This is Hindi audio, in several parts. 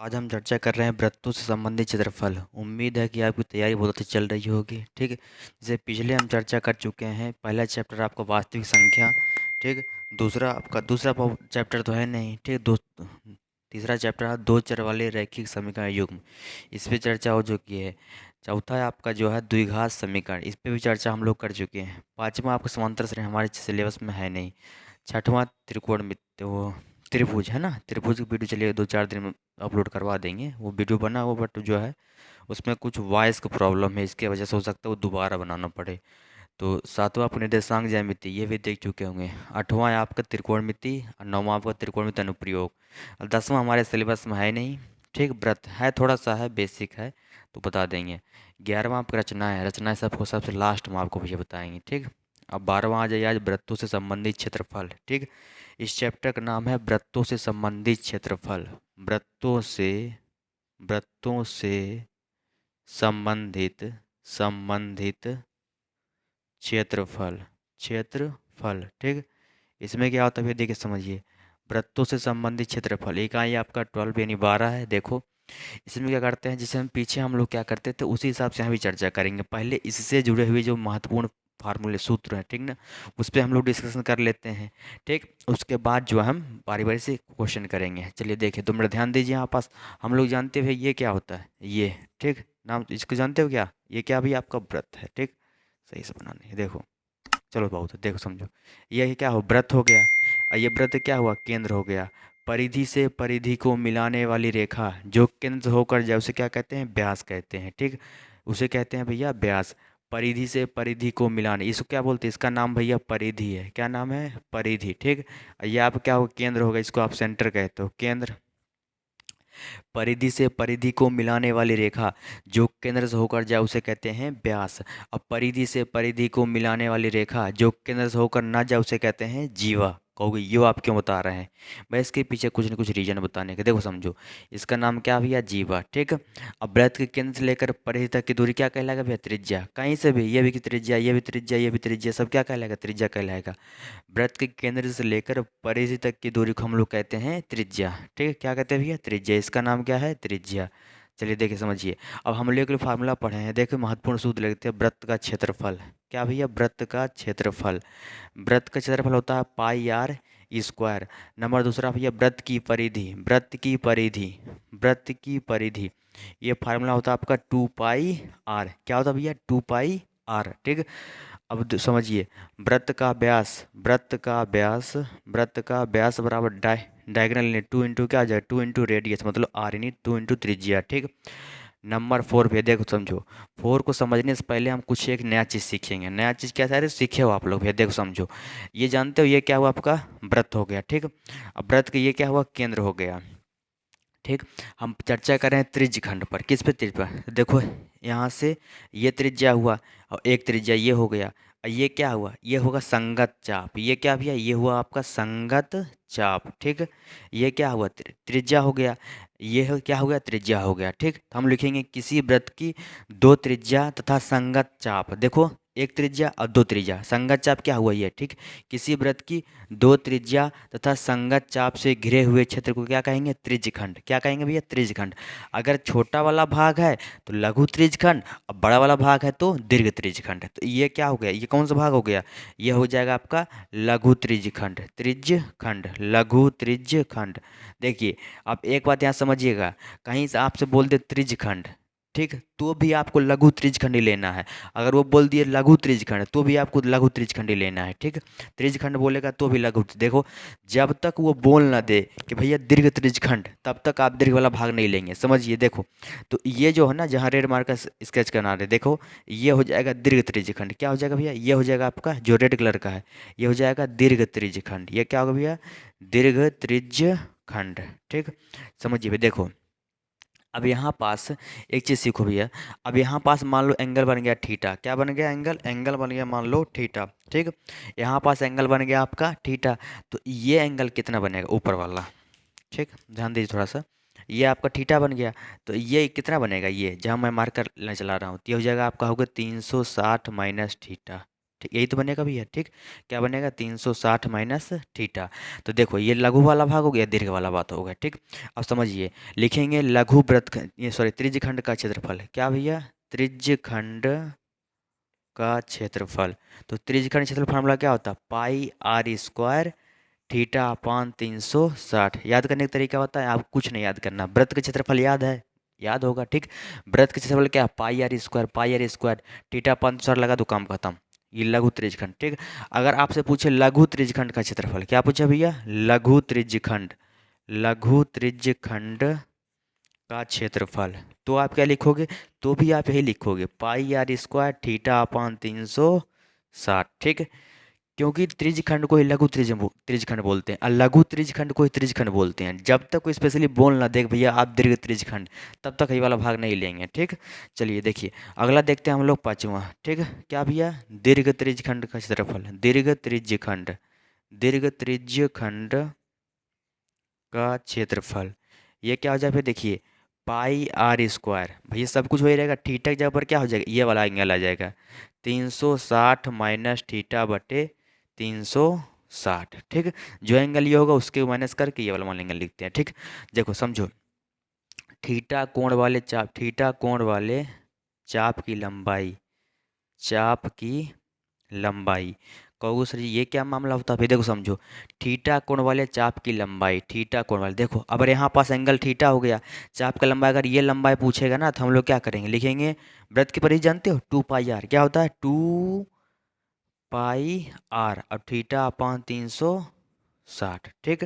आज हम चर्चा कर रहे हैं वृत्तों से संबंधित क्षेत्रफल। उम्मीद है कि आपकी तैयारी बहुत अच्छी चल रही होगी। ठीक है, जैसे पिछले हम चर्चा कर चुके हैं। पहला चैप्टर आपका वास्तविक संख्या। ठीक, दूसरा आपका चैप्टर तो है नहीं। ठीक, तीसरा चैप्टर है दो चर वाले रैखिक समीकरण युग्म। इस पे चर्चा हो चुकी है। चौथा है आपका जो है द्विघात समीकरण, इस पे भी चर्चा हम लोग कर चुके हैं। पाँचवा आपका समांतर श्रेणी हमारे सिलेबस में है नहीं। छठवां त्रिकोणमिति वो त्रिभुज है ना, त्रिभुज की वीडियो चलिए 2-4 दिन में अपलोड करवा देंगे। वो वीडियो बना हुआ बट जो है उसमें कुछ वॉइस का प्रॉब्लम है, इसके वजह से हो सकता है वो दोबारा बनाना पड़े। तो सातवां आपको निर्देशांक ज्यामिति ये भी देख चुके होंगे। आठवां है आपका त्रिकोणमिति और नौवां आपका त्रिकोणमिति अनुप्रयोग। और 10वां हमारे सिलेबस में है नहीं। ठीक, व्रत है, थोड़ा सा है, बेसिक है तो बता देंगे। 11वां आपका रचना है, रचना है सबको सबसे लास्ट में आपको भैया बताएंगे। ठीक, अब 12वां आ जाइए आज वृत्तों से संबंधित क्षेत्रफल। ठीक, इस चैप्टर का नाम है वृत्तों से संबंधित क्षेत्रफल। वृत्तों से संबंधित संबंधित क्षेत्रफल। क्षेत्रफल ठीक, इसमें क्या होता है भैया देखिए समझिए। वृत्तों से संबंधित क्षेत्रफल इकाई आपका 12 यानी 12 है। देखो इसमें क्या करते हैं, जिसे हम पीछे हम लोग क्या करते थे उसी हिसाब से हम भी चर्चा करेंगे। पहले इससे जुड़े हुए जो महत्वपूर्ण फार्मूले सूत्र हैं, ठीक ना, उस पर हम लोग डिस्कशन कर लेते हैं। ठीक, उसके बाद जो हम बारी बारी से क्वेश्चन करेंगे। चलिए देखिए, तुम लोग ध्यान दीजिए यहाँ पास। हम लोग जानते हैं ये क्या होता है, ये ठीक नाम इसको जानते हो क्या, ये क्या भी आपका व्रत है। ठीक, सही से बनाने है, देखो चलो बहुत है, देखो समझो। ये क्या हो, व्रत हो गया। और ये व्रत क्या हुआ, केंद्र हो गया। परिधि से परिधि को मिलाने वाली रेखा जो केंद्र से होकर जाए उसे क्या कहते हैं, व्यास कहते हैं। ठीक, उसे कहते हैं भैया व्यास। परिधि से परिधि को मिलाने, इसको क्या बोलते हैं, इसका नाम भैया परिधि है। क्या नाम है, परिधि। ठीक, ये आप क्या हो, केंद्र होगा, इसको आप सेंटर कहते हो, केंद्र। परिधि से परिधि को मिलाने वाली रेखा जो केंद्र से होकर जाए उसे कहते हैं व्यास। अब परिधि से परिधि को मिलाने वाली रेखा जो केंद्र से होकर ना जाए उसे कहते हैं जीवा। कहोगे ये आप क्यों बता रहे हैं, मैं इसके पीछे कुछ न कुछ रीजन बताने के, देखो समझो। इसका नाम क्या भैया, जीवा। ठीक, अब वृत्त के केंद्र से लेकर परिधि तक की दूरी क्या कहलाएगा भैया, त्रिज्या। कहीं से भी ये भी की त्रिज्या, ये भी त्रिज्या, ये भी त्रिज्या, सब क्या कहलाएगा, त्रिज्या कहलाएगा। वृत्त के केंद्र से लेकर परिधि तक की दूरी को हम लोग कहते हैं त्रिज्या। ठीक है, क्या कहते हैं भैया, त्रिज्या। इसका नाम क्या है, त्रिज्या। चलिए देखिए समझिए। अब हम लोग एक फार्मूला पढ़े हैं, देखिए महत्वपूर्ण सूत्र लिखते हैं, वृत्त का क्षेत्रफल। क्या भैया, वृत्त का क्षेत्रफल। वृत्त का क्षेत्रफल होता है पाई आर स्क्वायर। नंबर दूसरा भैया वृत्त की परिधि, वृत्त की परिधि, वृत्त की परिधि। ये फार्मूला होता है आपका 2 पाई आर। क्या होता है भैया, 2 पाई आर। ठीक, अब समझिए। वृत्त का व्यास, वृत्त का व्यास, वृत्त का व्यास बराबर डायगोनल ने 2 इंटू क्या आ जाए, 2 इंटू रेडियस मतलब आर यानी 2 इंटू त्रिज्या। ठीक, नंबर 4 भैया देखो समझो। 4 को समझने से पहले हम कुछ एक नया चीज़ सीखेंगे। नया चीज़ क्या सारे सीखे हो आप लोग भैया, देखो समझो। ये जानते हो ये क्या हुआ, आपका वृत्त हो गया। ठीक, अब वृत्त का ये क्या हुआ, केंद्र हो गया। ठीक, हम चर्चा कर रहे हैं त्रिज्यखंड पर। किस पे, त्रिज्या पर। देखो यहाँ से ये त्रिज्या हुआ और एक त्रिज्या ये हो गया। और ये क्या हुआ, ये होगा संगत चाप। ये क्या भैया, ये हुआ आपका संगत चाप। ठीक, ये क्या हुआ, त्रिज्या हो गया। ये क्या हो गया, त्रिज्या हो गया। ठीक, तो हम लिखेंगे किसी वृत्त की दो त्रिज्या तथा संगत चाप। देखो एक त्रिज्या और दो त्रिज्या, संगत चाप क्या हुआ ये। ठीक, किसी वृत्त की दो त्रिज्या तथा संगत चाप से घिरे हुए क्षेत्र को क्या कहेंगे, त्रिज्यखंड। क्या कहेंगे भैया, त्रिज्यखंड। अगर छोटा वाला भाग है तो लघु त्रिज्यखंड, और बड़ा वाला भाग है तो दीर्घ त्रिज्यखंड। तो ये क्या हो गया, ये कौन सा भाग हो गया, ये हो जाएगा आपका लघु त्रिज्यखंड। त्रिज्यखंड, लघु त्रिज्यखंड। देखिए आप एक बात यहाँ समझिएगा, कहीं से आपसे बोल दे त्रिज्यखंड, ठीक, तो भी आपको लघु त्रिज्यखंड ही लेना है। अगर वो बोल दिए लघु त्रिज्यखंड तो भी आपको लघु त्रिज्यखंड ही लेना है। ठीक, त्रिज्यखंड बोलेगा तो भी लघु। देखो जब तक वो बोल ना दे कि भैया दीर्घ त्रिज्यखंड, तब तक आप दीर्घ वाला भाग नहीं लेंगे। समझिए देखो, तो ये जो है ना, जहाँ रेड मार्कर स्केच करना रहे, देखो ये हो जाएगा दीर्घ त्रिज्यखंड। क्या हो जाएगा भैया, ये हो जाएगा आपका जो रेड कलर का है, ये हो जाएगा दीर्घ त्रिज्यखंड। ये क्या होगा भैया, दीर्घ त्रिज्यखंड। ठीक, समझिए भैया देखो। अब यहाँ पास एक चीज़ सीखो भैया। अब यहाँ पास मान लो एंगल बन गया थीटा। क्या बन गया, एंगल, एंगल बन गया मान लो थीटा। ठीक, यहाँ पास एंगल बन गया आपका थीटा। तो ये एंगल कितना बनेगा, ऊपर वाला। ठीक, ध्यान दीजिए थोड़ा सा। ये आपका थीटा बन गया, तो ये कितना बनेगा, ये जहाँ मैं मार्कर लेने चला रहा हूँ, तो ये हो जाएगा आपका होगा 360 माइनस थीटा। ठीक, यही तो बनेगा भैया। ठीक, क्या बनेगा 360 माइनस थीटा। तो देखो ये लघु वाला भाग हो गया, दीर्घ वाला बात हो गया। ठीक, अब समझिए, लिखेंगे लघु वृत्त, ये सॉरी त्रिज्यखंड का क्षेत्रफल। क्या भैया, त्रिज्यखंड का क्षेत्रफल। तो त्रिज्यखंड क्षेत्रफल फार्मूला क्या होता है, पाई आर स्क्वायर थीटा अपान 360। याद करने का तरीका होता है, आप कुछ नहीं याद करना, वृत्त का क्षेत्रफल याद है, याद होगा। ठीक, वृत्त का क्षेत्रफल क्या है, पाई आर स्क्वायर थीटा अपान 360 लगा दो, काम खत्म। ये लघु त्रिज्यखंड। ठीक, अगर आपसे पूछे लघु त्रिज्यखंड का क्षेत्रफल, क्या पूछा भैया, लघु त्रिज्यखंड, लघु त्रिज्यखंड का क्षेत्रफल, तो आप क्या लिखोगे, तो भी आप यही लिखोगे पाई आर स्क्वायर थीटा अपान 360। ठीक, क्योंकि त्रिज्यखंड को ही लघु त्रिज्यखंड बोलते हैं और लघु त्रिज्यखंड को ही त्रिज्यखंड बोलते हैं। जब तक कोई स्पेशली बोल ना देख भैया आप दीर्घ त्रिज्यखंड, तब तक ये वाला भाग नहीं लेंगे। ठीक, चलिए देखिए अगला देखते हैं हम लोग पांचवा। ठीक, क्या भैया, दीर्घ त्रिज्यखंड का क्षेत्रफल, दीर्घ त्रिज्यखंड, दीर्घ त्रिज्यखंड का क्षेत्रफल। ये क्या हो जाए फिर देखिए, पाई आर स्क्वायर, भैया सब कुछ वही रहेगा, थीटा की जगह पर क्या हो जाएगा, ये वाला एंगल आ जाएगा 360 माइनस थीटा बटे 360। ठीक, जो एंगल ये होगा उसके माइनस करके ये वाला मान एंगल लिखते हैं। ठीक, देखो समझो, थीटा कोण वाले चाप, थीटा कोण वाले चाप की लंबाई, चाप की लंबाई। कहोगे सर जी ये क्या मामला होता है, फिर देखो समझो, थीटा कोण वाले चाप की लंबाई, थीटा कोण वाले, देखो अगर यहाँ पास एंगल थीटा हो गया, चाप का लंबाई अगर ये लंबाई पूछेगा ना, तो हम लोग क्या करेंगे, लिखेंगे वृत्त की परिधि जानते हो, 2 पाई आर, क्या होता है 2 पाई आर, और थीटा अपान 360। ठीक,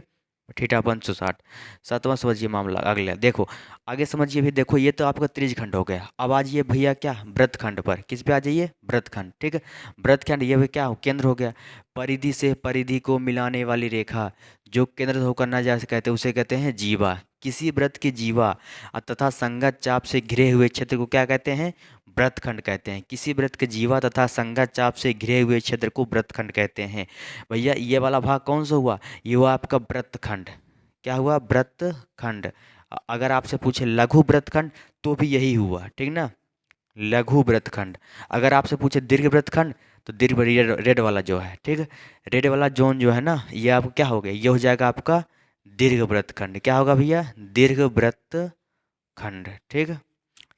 थीटा अपान 360। सातवां समझिए मामला, अगला देखो, आगे समझिए भी, देखो ये तो आपका त्रिज्यखंड हो गया। अब आ जाइए भैया क्या, वृत्तखंड पर, किस पे आ जाइए, वृत्तखंड। ठीक है, वृत्तखंड ये भी क्या हो, केंद्र हो गया। परिधि से परिधि को मिलाने वाली रेखा जो केंद्र होकर ना जा कहते हैं, उसे कहते हैं जीवा। किसी वृत्त की जीवा तथा संगत चाप से घिरे हुए क्षेत्र को क्या कहते हैं, वृत्तखंड कहते हैं। किसी वृत्त के जीवा तथा संगत चाप से घिरे हुए क्षेत्र को वृत्तखंड कहते हैं। भैया ये वाला भाग कौन सा हुआ, ये हुआ आपका वृत्तखंड। क्या हुआ, वृत्तखंड। अगर आपसे पूछे लघु वृत्तखंड, तो भी यही हुआ। ठीक ना, लघु वृत्तखंड। अगर आपसे पूछे दीर्घ वृत्तखंड, तो दीर्घ रेड रेड वाला जो है, ठीक, रेड वाला जोन जो है ना, ये आपको क्या हो गया, ये हो जाएगा आपका दीर्घ वृत्तखंड। क्या होगा भैया, दीर्घ वृत्तखंड। ठीक,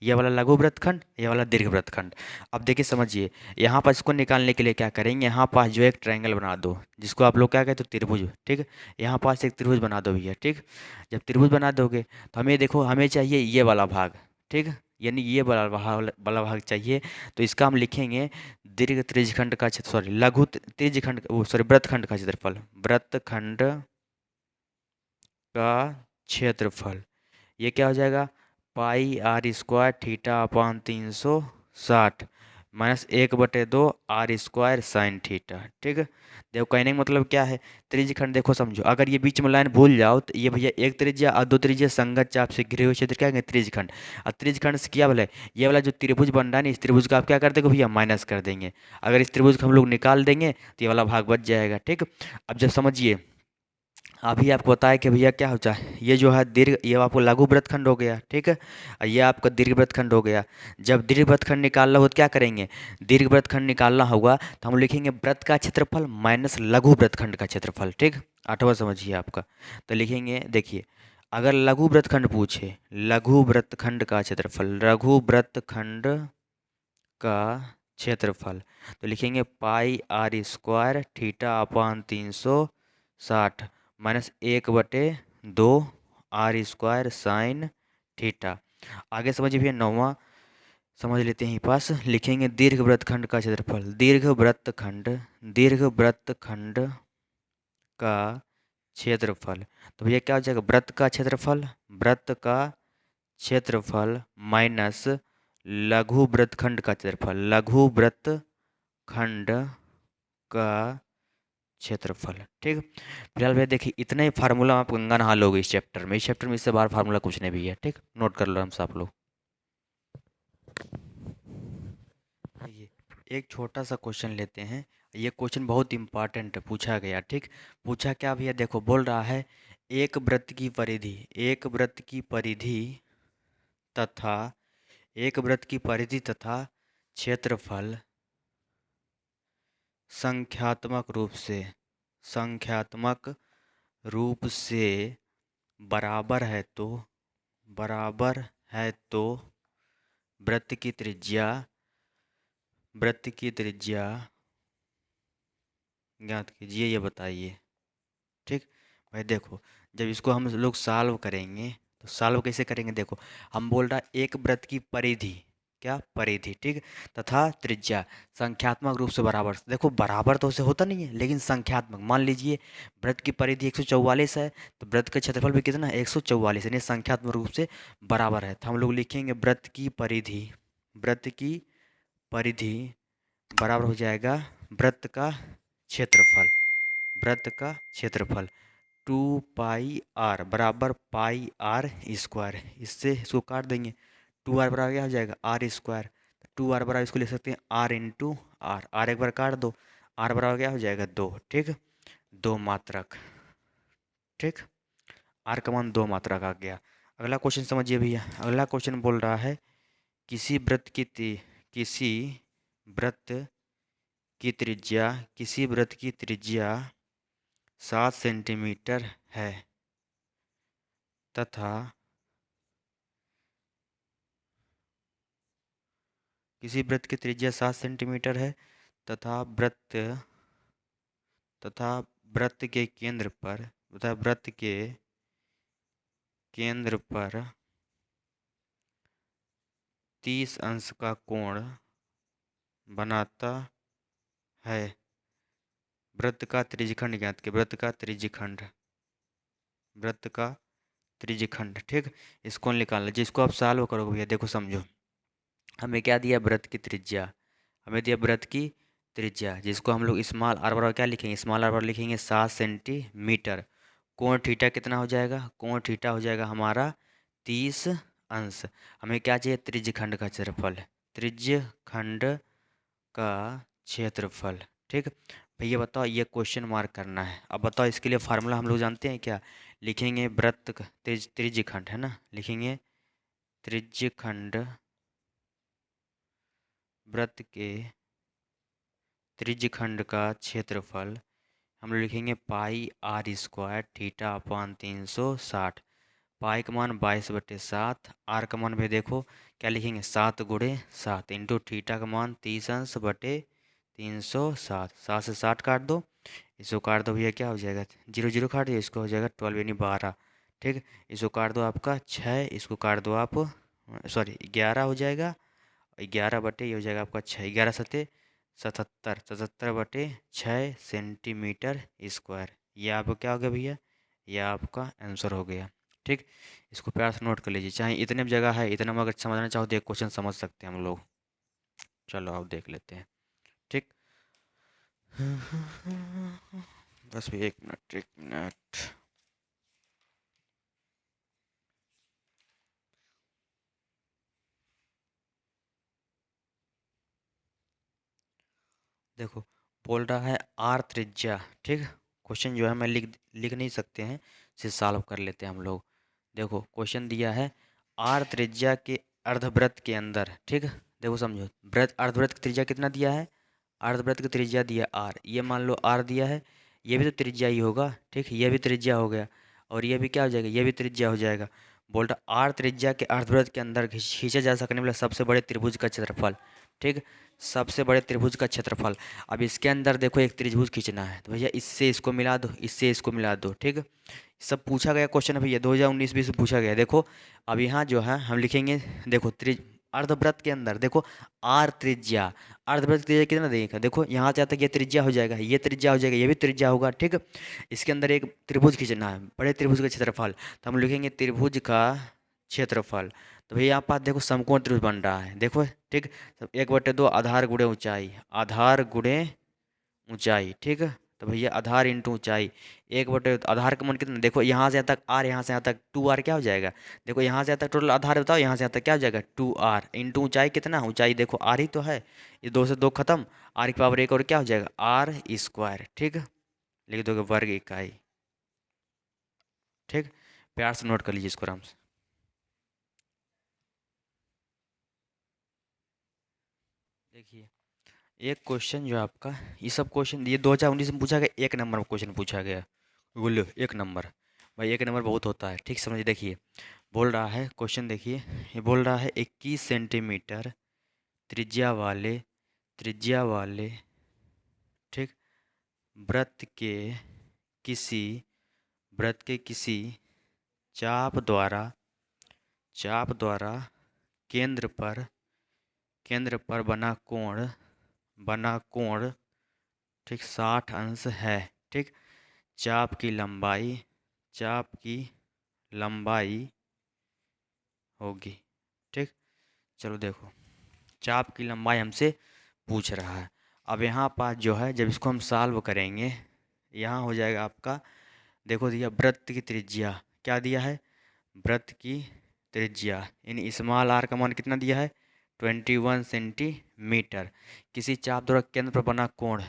ये वाला लघु वृत्तखंड, ये वाला दीर्घ वृत्तखंड। अब देखिए समझिए, यहाँ पर इसको निकालने के लिए क्या करेंगे, यहाँ पास जो एक ट्रायंगल बना दो, जिसको आप लोग क्या कहते हो, त्रिभुज। ठीक, यहाँ पास एक त्रिभुज बना दो भैया। ठीक, जब त्रिभुज बना दोगे तो हमें देखो, हमें चाहिए ये वाला भाग। ठीक, यानी ये वाला भाग चाहिए। तो इसका हम लिखेंगे दीर्घ त्रिज्यखंड का क्षेत्र, सॉरी लघु त्रिज्यखंड, सॉरी वृत्तखंड का क्षेत्रफल, वृत्तखंड का क्षेत्रफल। ये क्या हो जाएगा, pi R square theta upon 360 minus 1/2 R square sine theta. ठीक है, देखो कहने का मतलब क्या है, त्रिज्यखंड देखो समझो, अगर ये बीच में लाइन भूल जाओ तो ये भैया एक त्रिज्या और दो त्रिज्या संगत चाप से घिरे हुए क्षेत्र क्या कहेंगे, त्रिज्यखंड। और त्रिज्यखंड से क्या बोले, ये वाला जो त्रिभुज बन रहा है ना, इस त्रिभुज का आप क्या कर देंगे भैया, माइनस कर देंगे। अगर इस त्रिभुज को हम लोग निकाल देंगे तो ये वाला भाग बच जाएगा। ठीक, अब जब समझिए, अभी आपको बताया कि भैया क्या होता है, ये जो है दीर्घ, ये आपको लघु वृत्तखंड हो गया। ठीक है, और ये आपका दीर्घ वृत्तखंड हो गया। जब दीर्घ वृत्तखंड निकालना हो तो क्या करेंगे, दीर्घ वृत्तखंड निकालना होगा तो हम लिखेंगे वृत्त का क्षेत्रफल माइनस लघु वृत्तखंड का क्षेत्रफल। ठीक, आठवां समझिए आपका, तो लिखेंगे देखिए, अगर लघु वृत्तखंड पूछे, लघु वृत्तखंड का क्षेत्रफल, लघु वृत्तखंड का क्षेत्रफल, तो लिखेंगे pi R square theta upon 360 minus 1/2 R square sine theta. आगे समझिए भैया नौवां, समझ लेते हैं पास, लिखेंगे दीर्घ वृत्तखंड का क्षेत्रफल, दीर्घ वृत्तखंड, दीर्घ वृत्तखंड का क्षेत्रफल। तो भैया क्या हो जाएगा, वृत्त का क्षेत्रफल, वृत्त का क्षेत्रफल माइनस लघु वृत्तखंड का क्षेत्रफल, लघु वृत्तखंड का क्षेत्रफल। ठीक, फिलहाल भैया देखिए इतना ही फार्मूला आप गंगा नहा लोगे इस चैप्टर में, इस चैप्टर में इससे बाहर फार्मूला कुछ नहीं भी है। ठीक, नोट कर लो हमसे आप लोग। ये एक छोटा सा क्वेश्चन लेते हैं, ये क्वेश्चन बहुत इंपॉर्टेंट पूछा गया। ठीक, पूछा क्या भैया, देखो बोल रहा है एक वृत्त की परिधि, एक वृत्त की परिधि तथा एक वृत्त की परिधि तथा क्षेत्रफल संख्यात्मक रूप से बराबर है तो बराबर है तो वृत्त की त्रिज्या ज्ञात कीजिए, ये बताइए। ठीक भाई, देखो जब इसको हम लोग सॉल्व करेंगे तो सॉल्व कैसे करेंगे, देखो हम बोल रहा एक वृत्त की परिधि, क्या परिधि, ठीक, तथा त्रिज्या संख्यात्मक रूप से बराबर। देखो बराबर तो उसे होता नहीं है, लेकिन संख्यात्मक, मान लीजिए वृत्त की परिधि 144 है, तो वृत्त का क्षेत्रफल भी कितना है, 144, यानी संख्यात्मक रूप से बराबर है। तो हम लोग लिखेंगे वृत्त की परिधि बराबर हो जाएगा वृत्त का क्षेत्रफल 2 पाई आर बराबर पाई आर स्क्वायर। इससे इसको काट देंगे, 2 आर बराबर क्या हो जाएगा, आर स्क्वायर। 2 आर बराबर इसको लिख सकते हैं आर इंटू आर, आर एक बार काट दो, आर बराबर क्या हो जाएगा 2, ठीक, 2 मात्रक, ठीक, आर का मान 2 मात्रक आ गया। अगला क्वेश्चन समझिए भैया, अगला क्वेश्चन बोल रहा है किसी वृत्त की त्रिज्या 7 सेंटीमीटर है तथा किसी वृत्त की त्रिज्या 7 सेंटीमीटर है तथा वृत्त के केंद्र पर 30 अंश का कोण बनाता है। वृत्त का त्रिज्यखंड ज्ञात कीजिए, वृत्त का त्रिज्यखंड, ठीक, इसको निकालना। जिसको आप सॉल्व करोगे भैया, देखो समझो, हमें क्या दिया, हमें दिया वृत्त की त्रिज्या, जिसको हम लोग स्मॉल आर बराबर क्या लिखेंगे, स्मॉल आर बराबर लिखेंगे 7 सेंटीमीटर। कोण थीटा कितना हो जाएगा, कोण थीटा हो जाएगा हमारा 30 अंश। हमें क्या चाहिए, त्रिज्यखंड का क्षेत्रफल, ठीक। भैया बताओ, ये क्वेश्चन मार्क करना है। अब बताओ इसके लिए फार्मूला हम लोग जानते हैं क्या, लिखेंगे त्रिज्यखंड है ना, लिखेंगे वृत्त के त्रिज्यखंड का क्षेत्रफल हम लोग लिखेंगे pi R square theta upon 360। पाई का मान 22/7, आर का मान भी देखो क्या लिखेंगे, 7 × 7 इंटू थीटा का मान 30 अंश/360। 7 से 60 काट दो, इसको काट दो भैया, क्या हो जाएगा, 0 0 काट दिया, इसको हो जाएगा 12 यानी 12, ठीक। इसको काट दो आपका 6, इसको काट दो आप, सॉरी 11 हो जाएगा, 11 ये हो जाएगा आपका 6, 11×7 = 77, 77/6 सेंटीमीटर स्क्वायर। ये आपका क्या हो गया भैया, ये आपका आंसर हो गया, ठीक। इसको प्यार से नोट कर लीजिए, चाहे इतने भी जगह है, इतना में अगर समझना चाहो तो एक क्वेश्चन समझ सकते हैं हम लोग। चलो आप देख लेते हैं, ठीक। बस भी 1 मिनट। देखो बोल रहा है आर त्रिज्या, ठीक। क्वेश्चन जो है मैं लिख नहीं सकते हैं, इसे सॉल्व कर लेते हैं हम लोग। देखो क्वेश्चन दिया है आर त्रिज्या के अर्धवृत्त के अंदर, ठीक। देखो समझो, अर्धवृत्त की त्रिज्या कितना दिया है, अर्धवृत्त की त्रिज्या दिया आर, ये मान लो आर दिया है, ये भी तो त्रिज्या ही होगा, ठीक, ये भी त्रिज्या हो गया, और ये भी क्या हो जाएगा, ये भी त्रिज्या हो जाएगा। बोल रहा आर त्रिज्या के अर्धवृत्त के अंदर खींचे जा सकने वाला सबसे बड़े त्रिभुज का क्षेत्रफल, ठीक, सबसे बड़े त्रिभुज का क्षेत्रफल। अब इसके अंदर देखो एक त्रिभुज खींचना है, तो भैया इससे इसको मिला दो, इससे इसको मिला दो, ठीक। सब पूछा गया क्वेश्चन है भैया, 2019-20 में पूछा गया। देखो अब यहाँ जो है हम लिखेंगे, देखो अर्धवृत्त के अंदर देखो आर त्रिज्या, अर्धवृत्त की त्रिज्या कितना देगा, देखो यहाँ से आता है, ये त्रिज्या हो जाएगा, ये त्रिज्या हो जाएगा, ये भी त्रिज्या होगा, ठीक। इसके अंदर एक त्रिभुज खींचना है, बड़े त्रिभुज का क्षेत्रफल, तो हम लिखेंगे त्रिभुज का क्षेत्रफल। तो भैया यहाँ पास देखो समकोण त्रिभुज बन रहा है, देखो, ठीक। 1/2 आधार गुणे ऊंचाई, ठीक। तो भैया आधार इंटू ऊंचाई, 1/2 आधार का मान कितना, देखो यहाँ से यहाँ तक आर, यहाँ से यहाँ तक 2r क्या हो जाएगा, देखो यहाँ से यहाँ तक टोटल आधार बताओ, यहाँ से यहाँ तक क्या हो जाएगा 2r इंटू ऊंचाई कितना, ऊंचाई देखो r ही तो है, ये 2 से 2 खत्म, r⁻1 और क्या हो जाएगा r², ठीक। लिख दोगे वर्ग इकाई, ठीक। प्यार से नोट कर लीजिए इसको आराम से। देखिए एक क्वेश्चन जो आपका, ये सब क्वेश्चन ये 2019 में पूछा गया, एक नंबर में क्वेश्चन पूछा गया। बोलो एक नंबर, भाई एक नंबर बहुत होता है, ठीक समझिए। देखिए बोल रहा है क्वेश्चन, देखिए ये बोल रहा है 21 सेंटीमीटर त्रिज्या वाले, त्रिज्या वाले, ठीक, वृत्त के किसी, वृत्त के किसी चाप द्वारा, चाप द्वारा केंद्र पर, केंद्र पर बना कोण, बना कोण, ठीक 60 अंश है, ठीक। चाप की लंबाई, चाप की लंबाई होगी, ठीक। चलो देखो, चाप की लंबाई हमसे पूछ रहा है। अब यहाँ पास जो है, जब इसको हम सॉल्व करेंगे, यहाँ हो जाएगा आपका, देखो दिया वृत्त की त्रिज्या, क्या दिया है, वृत्त की त्रिज्या यानी स्मॉल आर का मान कितना दिया है, 21 सेंटीमीटर। किसी चाप द्वारा केंद्र पर बना कोण,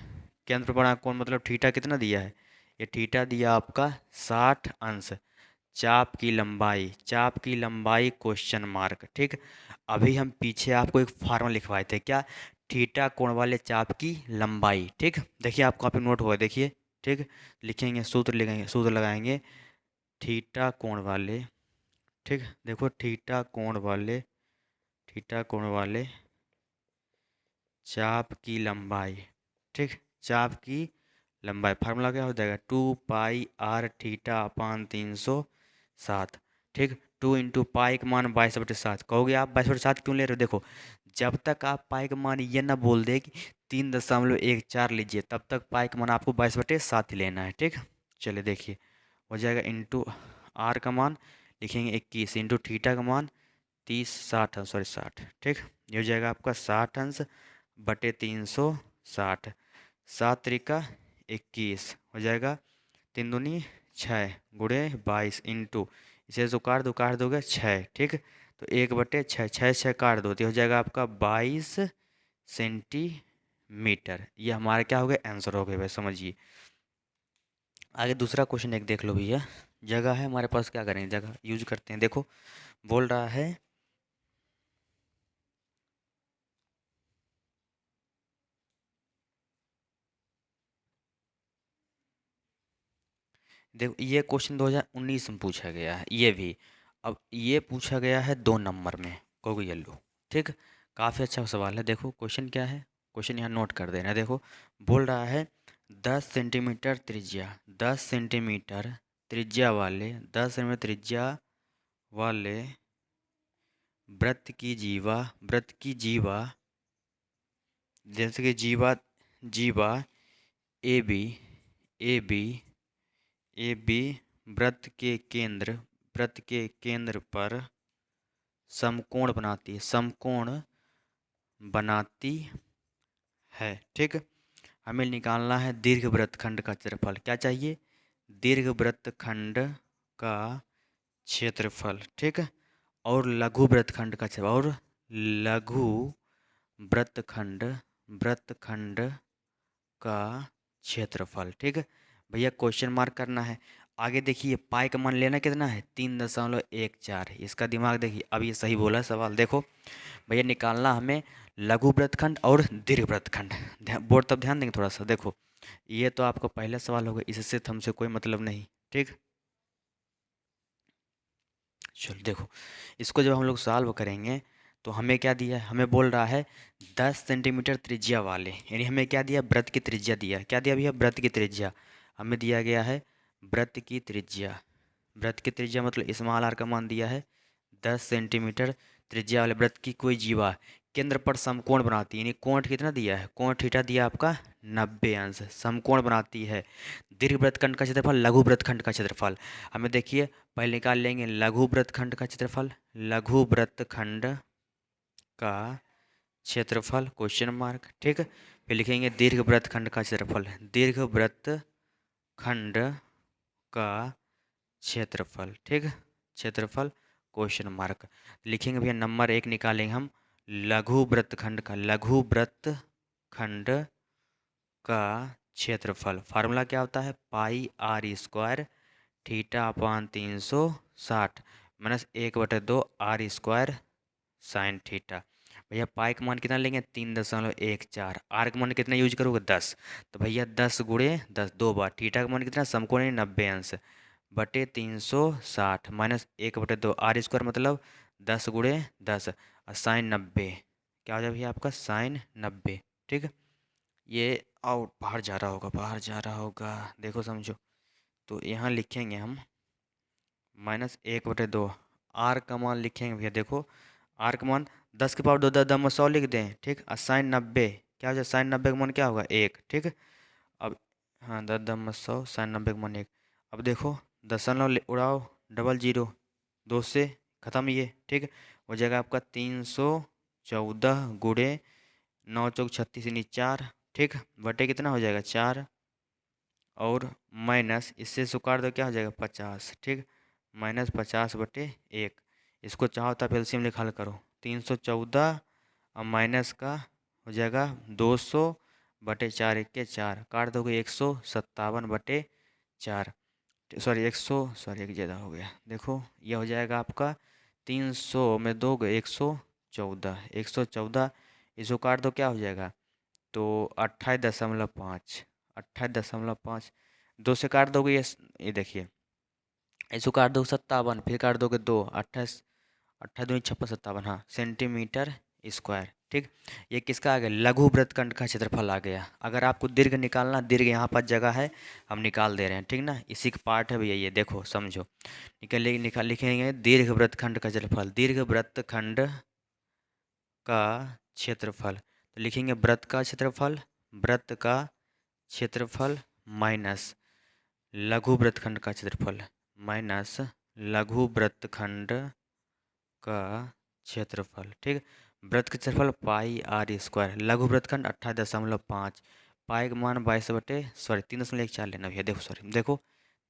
केंद्र पर बना कोण मतलब थीटा कितना दिया है, ये थीटा दिया आपका 60 अंश। चाप की लंबाई, चाप की लंबाई क्वेश्चन मार्क, ठीक। अभी हम पीछे आपको एक फार्मूला लिखवाए थे, क्या, थीटा कोण वाले चाप की लंबाई, ठीक। देखिए आप कॉपी नोट हुआ, देखिए, ठीक। लिखेंगे सूत्र, लिखेंगे सूत्र लगाएंगे, थीटा कोण वाले, ठीक। देखो थीटा कोण वाले, थीटा कोण वाले चाप की लंबाई, ठीक, चाप की लंबाई फार्मूला क्या हो जाएगा, 2 पाई r थीटा अपान 307, ठीक। 2 इंटू पाई का मान 22/7, कहोगे आप 22/7 क्यों ले रहे हो, देखो जब तक आप पाई का मान ये ना बोल दे कि 3.14 लीजिए, तब तक पाई का मान आपको 22/7 ही लेना है, ठीक। चलिए देखिए हो जाएगा, इंटू आर का मान लिखेंगे 21, इंटू थीटा का मान 60, ठीक। ये हो जाएगा आपका 60 / 360, 7 × 21 हो जाएगा, 3 दूनी 6 गुणे 22 इंटू, इसे जो काट दोगे 6, ठीक। तो 1/6, 6 काट दो तो हो जाएगा आपका 22 सेंटीमीटर। ये हमारा क्या हो गया, आंसर हो गया भाई, समझिए। आगे दूसरा क्वेश्चन एक देख लो भैया, जगह है हमारे पास, क्या करेंगे, जगह यूज करते हैं। देखो बोल रहा है, देखो ये क्वेश्चन 2019 में पूछा गया है, ये भी अब ये पूछा गया है 2 नंबर में, कोई येलो, ठीक। काफ़ी अच्छा सवाल है। देखो क्वेश्चन क्या है, क्वेश्चन यहाँ नोट कर देना। देखो बोल रहा है 10 सेंटीमीटर त्रिज्या, 10 सेंटीमीटर त्रिज्या वाले, 10 सेंटीमीटर त्रिज्या वाले वृत्त की जीवा, वृत्त की जीवा, जैसे कि जीवा, जीवा A B, A B, A B वृत्त के केंद्र, वृत्त के केंद्र पर समकोण बनाती है, समकोण बनाती है, ठीक। हमें निकालना है दीर्घ वृत्तखंड का क्षेत्रफल, क्या चाहिए, दीर्घ वृत्तखंड का क्षेत्रफल, ठीक। और लघु वृत्तखंड का क्षेत्रफल, और लघु वृत्तखंड, वृत्तखंड का क्षेत्रफल, ठीक है भैया। क्वेश्चन मार्क करना है। आगे देखिए पाई का मान लेना कितना है, 3.14, इसका दिमाग देखिए, अब ये सही बोला सवाल। देखो भैया निकालना हमें लघु वृत्तखंड और दीर्घ वृत्तखंड, बोर्ड तब ध्यान देंगे थोड़ा सा। देखो ये तो आपका पहला सवाल होगा, इससे तो हमसे कोई मतलब नहीं, ठीक। चलो देखो इसको जब हम लोग सॉल्व करेंगे तो हमें क्या दिया है, हमें बोल रहा है 10 सेंटीमीटर त्रिज्या वाले, यानी हमें क्या दिया, वृत्त की त्रिज्या दिया, क्या दिया भैया, वृत्त की त्रिज्या हमें दिया गया है, वृत्त की त्रिज्या, वृत्त की त्रिज्या मतलब स्मॉल आर का मान दिया है 10 सेंटीमीटर त्रिज्या वाले वृत्त की कोई जीवा केंद्र पर समकोण बनाती है, यानी कोण कितना दिया है, कोण थीटा दिया आपका 90 अंश, समकोण बनाती है। दीर्घ वृत्तखंड का क्षेत्रफल, लघु वृत्तखंड का क्षेत्रफल, हमें देखिए पहले निकाल लेंगे लघु वृत्तखंड का क्षेत्रफल, लघु वृत्तखंड का क्षेत्रफल क्वेश्चन मार्क, ठीक। फिर लिखेंगे दीर्घ वृत्तखंड का क्षेत्रफल, दीर्घ वृत्तखंड का क्षेत्रफल, ठीक, क्षेत्रफल क्वेश्चन मार्क। लिखेंगे भैया नंबर 1 निकालेंगे हम लघु वृत्तखंड का, लघु वृत्तखंड का क्षेत्रफल, फार्मूला क्या होता है, πr² theta upon 360 -1/2 r² sine theta. भैया पाई का मान कितना लेंगे 3.14। आर का मान कितना यूज करोगे 10। तो भैया 10 × 10 2 बार। थीटा का मान कितना समकोणीय 90 अंश बटे 360 माइनस 1/2 आर स्क्वायर मतलब 10 × 10 और साइन 90 क्या हो जाए भैया आपका साइन 90। ठीक। ये आउट बाहर जा रहा होगा, बाहर जा रहा होगा, देखो समझो। तो यहाँ लिखेंगे हम -1/2 आर का मान लिखेंगे भैया। देखो आर का मान 10 की पावर 2 10 लिख दें। ठीक। और साइन 90 क्या हो जाए, साइन 90 का मान क्या होगा 1। ठीक। अब हाँ 10 साइन 90 का मान 1। अब देखो दशमलव उड़ाओ, डबल जीरो, 2 से ख़त्म ये। ठीक। हो जाएगा आपका 314 गुणे 9 चौक 36 यानी 4। ठीक। बटे कितना हो जाएगा 4 और माइनस इससे सुकार दो क्या हो जाएगा 50। ठीक। -50/1। इसको चाहो तो आप एलसीएम निकाल करो। 314 और माइनस का हो जाएगा 200/4 1 4 काट दोगे 157/4। सॉरी 100 सॉरी एक ज़्यादा हो गया। देखो यह हो जाएगा आपका 300 में 2 114 114। इसको काट दो क्या हो जाएगा तो 28.5 28.5 2 से काट दोगे ये देखिए इसको काट दोगे 57 फिर काट दोगे 2 28 28 दूनी 56 57 हाँ सेंटीमीटर स्क्वायर। ठीक। ये किसका आ गया लघु वृत्तखंड का क्षेत्रफल आ गया। अगर आपको दीर्घ निकालना दीर्घ यहाँ पर जगह है हम निकाल दे रहे हैं। ठीक ना, इसी का पार्ट है भैया ये देखो समझो। लिखेंगे दीर्घ वृत्तखंड का क्षेत्रफल। दीर्घ वृत्तखंड का क्षेत्रफल तो लिखेंगे वृत्त का क्षेत्रफल, वृत्त का क्षेत्रफल माइनस लघु वृत्तखंड का क्षेत्रफल माइनस लघु वृत्तखंड का क्षेत्रफल। ठीक। वृत्त का क्षेत्रफल पाई आर स्क्वायर, लघु वृत्तखंड 28.5, पाई का मान 3.14 लेना भैया। देखो सॉरी देखो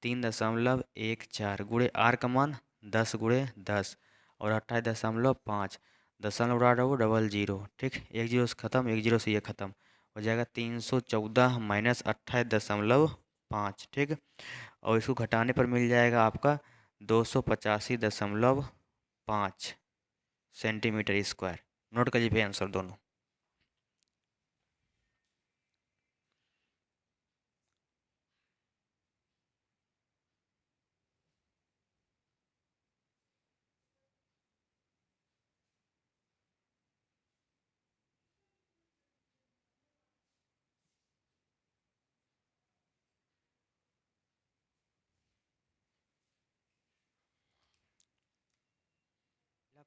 3.14 गुणे आर का मान 10 × 10 और 28.5 दशमलव उड़ा रहा डबल जीरो। ठीक। एक जीरो से ख़त्म, एक जीरो से ये ख़त्म हो जाएगा 314 माइनस 28.5। ठीक। और इसको घटाने पर मिल जाएगा आपका 285.5 सेंटीमीटर स्क्वायर। नोट कर लीजिए आंसर दोनों।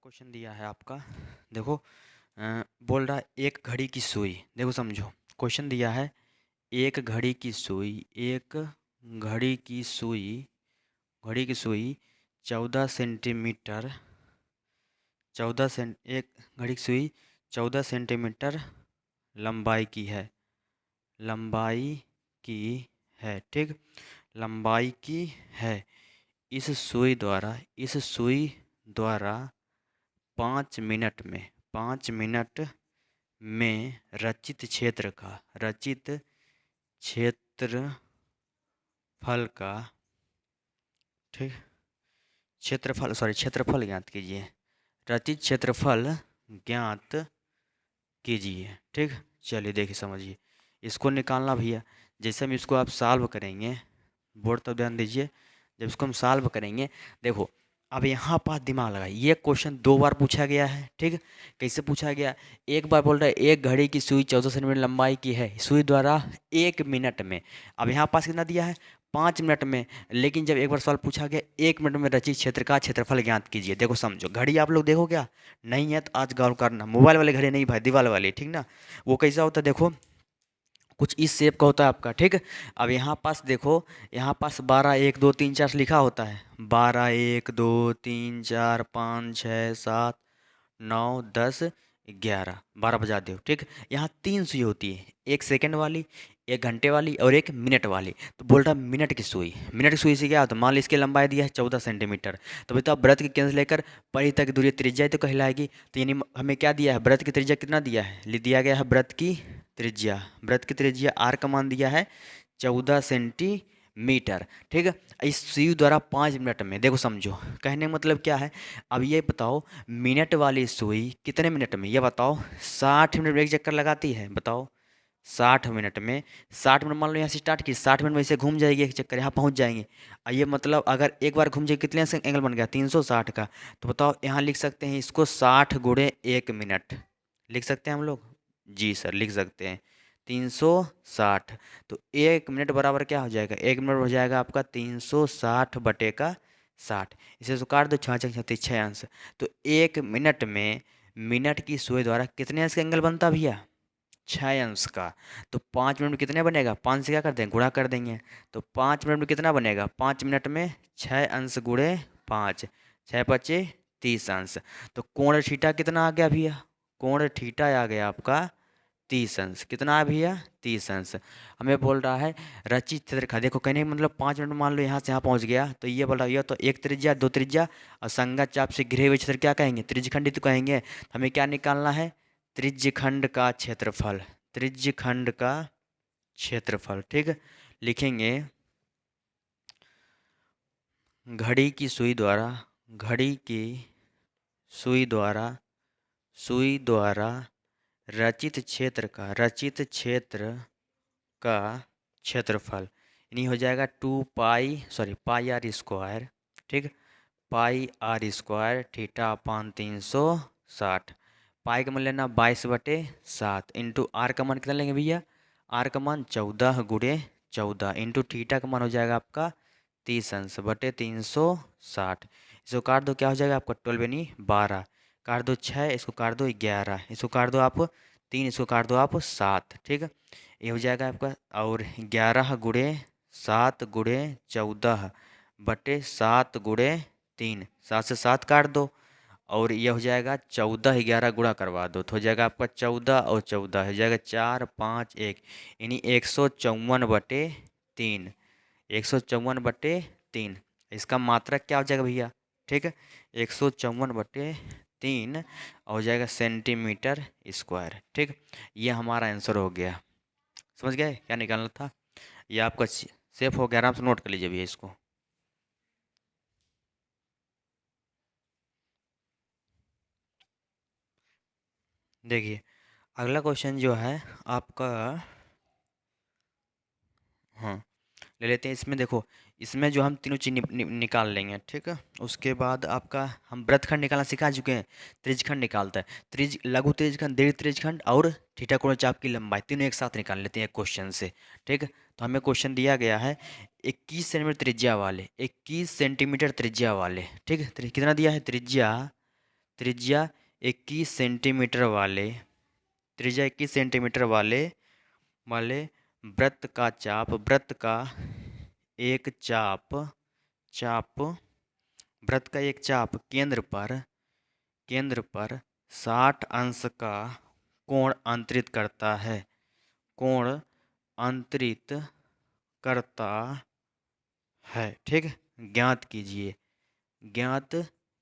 क्वेश्चन दिया है आपका देखो बोल रहा है एक घड़ी की सुई। देखो समझो क्वेश्चन दिया है एक घड़ी की सुई, एक घड़ी की सुई, घड़ी की सुई 14 सेंटीमीटर 14 सेंट एक घड़ी की सुई 14 सेंटीमीटर लंबाई की है, लंबाई की है। ठीक। लंबाई की है। इस सुई द्वारा 5 मिनट में रचित क्षेत्रफल का ठीक क्षेत्रफल ज्ञात कीजिए। रचित क्षेत्रफल ज्ञात कीजिए। ठीक। चलिए देखिए समझिए इसको निकालना भैया। जैसे हम इसको आप सॉल्व करेंगे बोर्ड तब ध्यान दीजिए। जब इसको हम सॉल्व करेंगे देखो अब यहाँ पास दिमाग लगाइए। ये क्वेश्चन 2 बार पूछा गया है। ठीक। कैसे पूछा गया, एक बार बोल रहा है एक घड़ी की सुई 14 सेंटीमीटर लंबाई की है, सुई द्वारा 1 मिनट में। अब यहाँ पास कितना दिया है 5 मिनट में। लेकिन जब एक बार सवाल पूछा गया 1 मिनट में रचित क्षेत्र का क्षेत्रफल ज्ञात कीजिए। देखो समझो घड़ी आप लोग देखो क्या नहीं है तो आज गौर करना। मोबाइल वाले घड़ी नहीं भाई, दीवार वाली। ठीक ना, वो कैसा होता है देखो कुछ इस शेप का होता है आपका। ठीक। अब यहाँ पास देखो यहाँ पास 12 1 2 3 4 लिखा होता है 12 1 2 3 4 5 6 7 9 10 11 12 बजा दो। ठीक। यहाँ 3 सुई होती है, एक सेकंड वाली, एक घंटे वाली और एक मिनट वाली। तो बोल रहा मिनट की सुई, मिनट की सुई से क्या होता है मान ली इसकी लंबाई दिया है 14 सेंटीमीटर। तो बताओ वृत्त के केंद्र से लेकर परी तक दूरी त्रिज्या तो कहलाएगी। तो यानी हमें क्या दिया है वृत्त की त्रिज्या कितना दिया है, दिया गया है वृत्त की त्रिज्या। वृत्त की त्रिज्या आर का मान दिया है 14 सेंटीमीटर। मीटर। ठीक है, इस सुई द्वारा 5 मिनट में, देखो समझो कहने का मतलब क्या है। अब ये बताओ मिनट वाली सुई कितने मिनट में, ये बताओ 60 मिनट में एक चक्कर लगाती है, बताओ 60 मिनट में। 60 मिनट मान लो यहाँ से स्टार्ट की, 60 मिनट में इसे घूम जाएगी एक चक्कर, यहाँ पहुँच जाएंगे। ये मतलब अगर एक बार घूम जाए कितने से एंगल बन गया 360 का। तो बताओ यहाँ लिख सकते हैं इसको 60 × 1 मिनट, लिख सकते हैं हम लोग। जी सर लिख सकते हैं 360। तो 1 मिनट बराबर क्या हो जाएगा, 1 मिनट हो जाएगा आपका 360/60। इसे तो काट दो, 6 6 36 6 अंश। तो 1 मिनट में मिनट की सुई द्वारा कितने अंश का एंगल बनता भैया, 6 अंश का। तो 5 मिनट में कितने बनेगा, 5 से क्या कर देंगे, गुणा कर देंगे। तो 5 मिनट में कितना बनेगा, 5 मिनट में 6 अंश गुणे 5, 6×5 = 30 अंश। तो कोण थीटा कितना आ गया भैया, कोण थीटा आ गया आपका 30 अंश। कितना है भैया, 30 अंश। हमें बोल रहा है रचित क्षेत्र का, देखो कहने का मतलब 5 मिनट में मान लो यहाँ से यहाँ पहुँच गया, तो ये बोल रहा है तो एक त्रिज्या दो त्रिज्या और संगत चाप से घिरे हुए क्षेत्र क्या कहेंगे, त्रिज्यखंडित कहेंगे। हमें क्या निकालना है, त्रिज्यखंड का क्षेत्रफल, त्रिज्यखंड का क्षेत्रफल। ठीक, लिखेंगे घड़ी की सुई द्वारा, घड़ी की सुई द्वारा, सुई द्वारा रचित क्षेत्र का, रचित क्षेत्र का क्षेत्रफल यानी हो जाएगा 2 पाई r²। ठीक, πr² θ/360। पाई का मान लेना 22/7 इंटू आर का मान कितना लेंगे भैया, आर का मान 14 × 14 इंटू थीटा का मान हो जाएगा आपका 30 अंश/360। इसको काट दो, क्या हो जाएगा आपका 12 यानी 12, काट दो 6, इसको काट दो 11, इसको काट दो आप 3, इसको काट दो आप 7। ठीक है, ये हो जाएगा आपका, और 11×7/14/7×3, 7 से 7 काट दो, और यह हो जाएगा 14, 11 गुणा करवा दो तो हो जाएगा आपका 14 और 14 हो जाएगा 4 5 1 यानी 154/3, 154/3। इसका मात्रक क्या हो जाएगा भैया, ठीक है 154/3 हो जाएगा सेंटीमीटर²। ठीक, ये हमारा आंसर हो गया। समझ गए क्या निकालना था, ये आपका सेफ हो गया, आराम से नोट कर लीजिए भैया इसको। देखिए अगला क्वेश्चन जो है आपका, हाँ ले लेते हैं। इसमें देखो, इसमें जो हम तीनों चीज निकाल लेंगे, ठीक है। उसके बाद आपका हम वृत्तखंड निकालना सिखा चुके हैं, त्रिज्यखंड निकालता है, लघु त्रिज्यखंड, दीर्घ त्रिज्यखंड और थीटा कोण चाप की लंबाई, तीनों एक साथ निकाल लेते हैं क्वेश्चन से। ठीक है, तो हमें क्वेश्चन दिया गया है 21 सेंटीमीटर त्रिज्या वाले, 21 सेंटीमीटर त्रिज्या वाले, ठीक है कितना दिया है त्रिज्या, त्रिज्या 21 सेंटीमीटर वाले, त्रिज्या 21 सेंटीमीटर वाले वाले वृत्त का चाप, वृत्त का एक चाप, चाप वृत्त का एक चाप केंद्र पर, केंद्र पर 60 अंश का कोण अंतरित करता है, कोण अंतरित करता है। ठीक, ज्ञात कीजिए, ज्ञात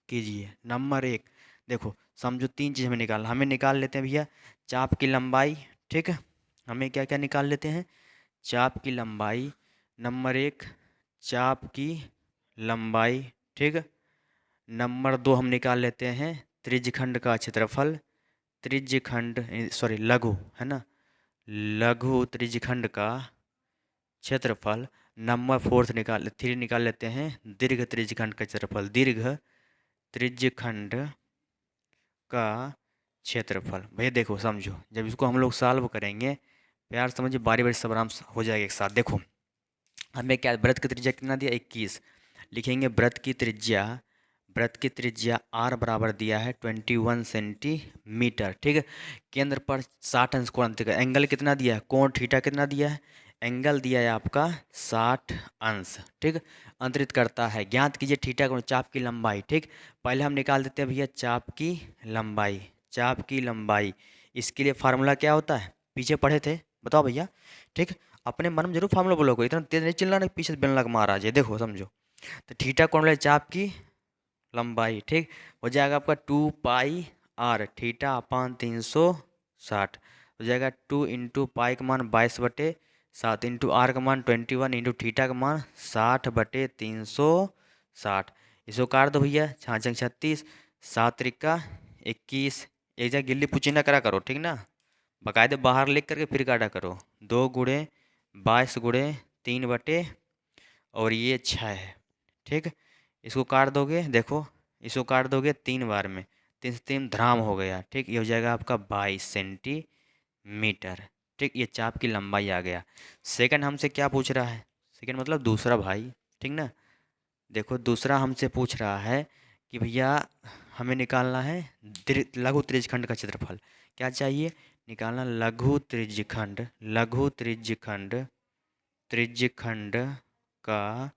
कीजिए। नंबर 1 देखो समझो, तीन चीज़ हमें निकालना, हमें निकाल लेते हैं भैया चाप की लंबाई। ठीक है, हमें क्या क्या निकाल लेते हैं, चाप की लंबाई। नंबर 1 चाप की लंबाई, ठीक है। नंबर 2 हम निकाल लेते हैं त्रिज्यखंड का क्षेत्रफल, त्रिज्यखंड सॉरी लघु है ना, लघु त्रिज्यखंड का क्षेत्रफल। नंबर 4 3 निकाल लेते हैं दीर्घ त्रिज्यखंड का क्षेत्रफल, दीर्घ त्रिज्यखंड का क्षेत्रफल। भैया देखो समझो, जब इसको हम लोग सॉल्व करेंगे, प्यार समझिए, बारी बारी सब आराम हो जाएगा एक साथ। देखो हमें क्या, वृत्त की त्रिज्या कितना दिया 21, लिखेंगे वृत्त की त्रिज्या, वृत्त की त्रिज्या r बराबर दिया है 21 सेंटीमीटर। ठीक है, केंद्र पर 60 अंश कोण अंतरित, एंगल कितना दिया है, कोण थीटा कितना दिया है, एंगल दिया है आपका 60 अंश। ठीक, अंतरित करता है। ज्ञात कीजिए थीटा कोण चाप की लंबाई। ठीक, पहले हम निकाल देते हैं भैया चाप की लंबाई, चाप की लंबाई। इसके लिए फार्मूला क्या होता है, पीछे पढ़े थे, बताओ भैया। ठीक, अपने मन में जरूर फार्मूला बोलोगे, इतना तेज नहीं चिल्लाना पीछे बेलना मारा जाए। देखो समझो, तो थीटा कोण वाले चाप की लंबाई, ठीक हो जाएगा आपका 2 पाई r, थीटा/360 हो जाएगा 2 × पाई का मान 22/7 7 इंटू आर का मान 21 इंटू थीटा का मान 60/360। इसको काट दो भैया, 6×36, 7×21। एक जगह गिल्ली पुची ना करा करो, ठीक ना, बाकायदे बाहर लिख करके फिर काटा करो। 2×22 और ये 6 है, ठीक। इसको काट दोगे, देखो इसको काट दोगे 3 बार में, 3 से 3 धराम हो गया, ठीक। ये हो जाएगा आपका 22 सेंटीमीटर, ठीक। ये चाप की लंबाई आ गया। सेकंड हमसे क्या पूछ रहा है, सेकंड मतलब दूसरा भाई, ठीक ना। देखो दूसरा हमसे पूछ रहा है कि भैया हमें निकालना है लघु त्रिज्यखंड का क्षेत्रफल। क्या चाहिए, निकालना लघु त्रिज्यखंड, लघु त्रिज्यखंड, त्रिज्यखंड का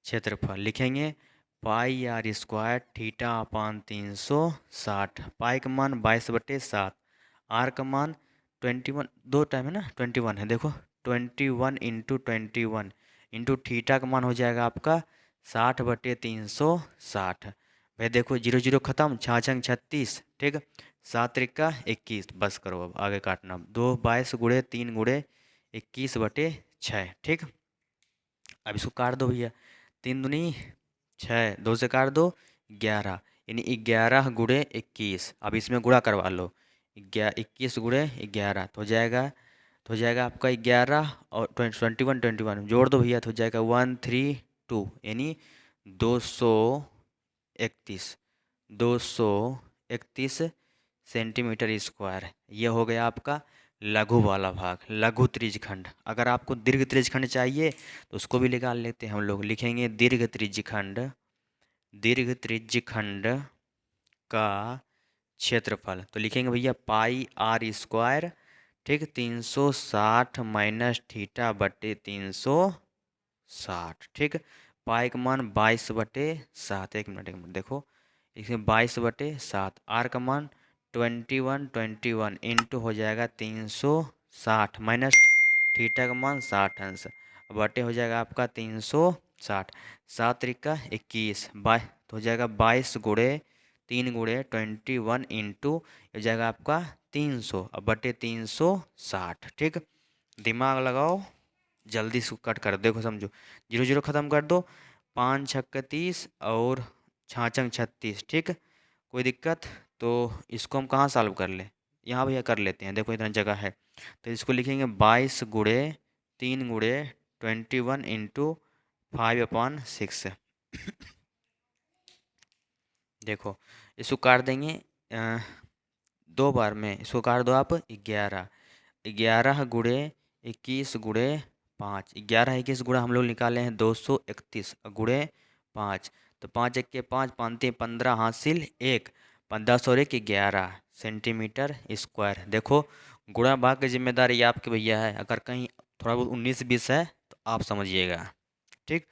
क्षेत्रफल। लिखेंगे pi R square theta upon 360। पाई का मान 22/7, आर का मान 21, दो टाइम है ना, 21 है, देखो 21 इंटू 21 इंटू थीटा का मान हो जाएगा आपका 60/360। भाई देखो 0 0 खत्म, 6×36, ठीक। 7×21, बस करो अब आगे काटना। 2 22 × 3 × 21/6, ठीक। अब इसको काट दो भैया, 3×2 = 6, 2 से काट दो 11, यानी 11×21। अब इसमें गुणा करवा लो, 21 × 11 तो हो जाएगा आपका 11 और 21 जोड़ दो भैया, तो हो जाएगा 132, यानी 231, 231 सेंटीमीटर स्क्वायर। ये हो गया आपका लघु वाला भाग, लघु त्रिज्यखंड। अगर आपको दीर्घ त्रिज्यखंड चाहिए तो उसको भी निकाल लेते हैं हम लोग। लिखेंगे दीर्घ त्रिज्यखंड, दीर्घ त्रिज्यखंड का क्षेत्रफल। तो लिखेंगे भैया पाई आर स्क्वायर, ठीक, 360 माइनस थीटा बटे 360, ठीक। पाई का मान 22/7, एक मिनट देखो, इसमें 22/7, आर का मान 21 इंटू हो जाएगा 360 माइनस थीटा का मान 60 अंश, बटे हो जाएगा आपका 360। 7×21 तो हो जाएगा 22×3 × 21 इंटू हो जाएगा आपका 300 अब बटे 360, ठीक। दिमाग लगाओ, जल्दी से कट कर देखो, समझो 0 0 ख़त्म कर दो, 5×6 = 30 और 6×36, ठीक। कोई दिक्कत, तो इसको हम कहाँ सॉल्व कर लें, यहाँ भैया कर लेते हैं, देखो इतना जगह है। तो इसको लिखेंगे 22×3 × 21 इंटू 5/6। देखो इसको काट देंगे 2 बार में, इसको काट दो आप 11, 11×21 × 5, 11 21 गुणा हम लोग निकाले हैं 231 गुणे 5, तो 5×1 = 5, 5×3 = 15, हासिल 1, 10 और 1 = 11 सेंटीमीटर स्क्वायर। देखो गुणा भाग की जिम्मेदारी आपकी भैया है, अगर कहीं थोड़ा बहुत 19-20 है तो आप समझिएगा, ठीक।